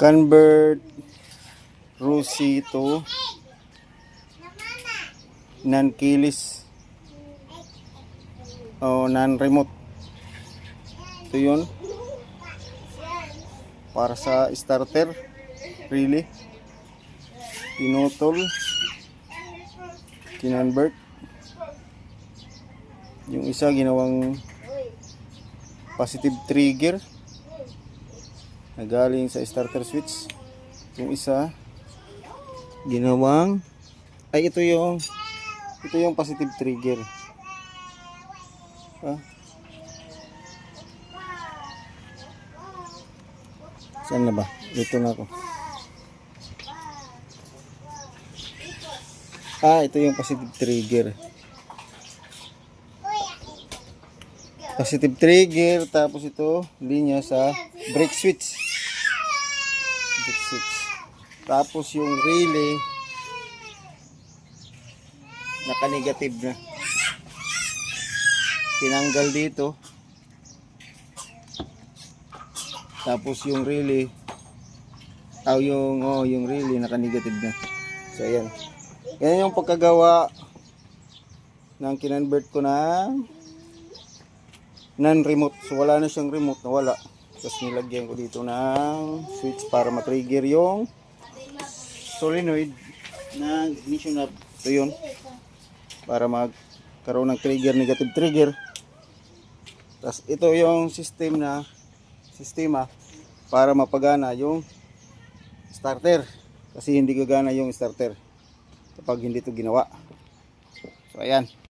Convert Rusi to non-keyless o non-remote. Ito yun para sa starter. Really pinutol, kinonvert. Yung isa ginawang positive trigger na galing sa starter switch. Yung isa ginawang ito yung positive trigger. Saan na ba? Dito na ako. Ito yung positive trigger. Positive trigger, tapos ito linya sa brake switch. Brake switch. Tapos yung relay naka-negative na. Tinanggal dito. Tapos yung relay yung relay naka-negative na. So ayan. Yan yung pagkagawa ng kinonvert ko na non-remote. So wala na siyang remote, nawala. Tapos nilagyan ko dito ng switch para ma-trigger yung solenoid na ignition knob. Ito yun. Para magkaroon ng trigger, negative trigger. Tapos ito yung sistema para mapagana yung starter. Kasi hindi gagana yung starter kapag hindi ito ginawa. So ayan.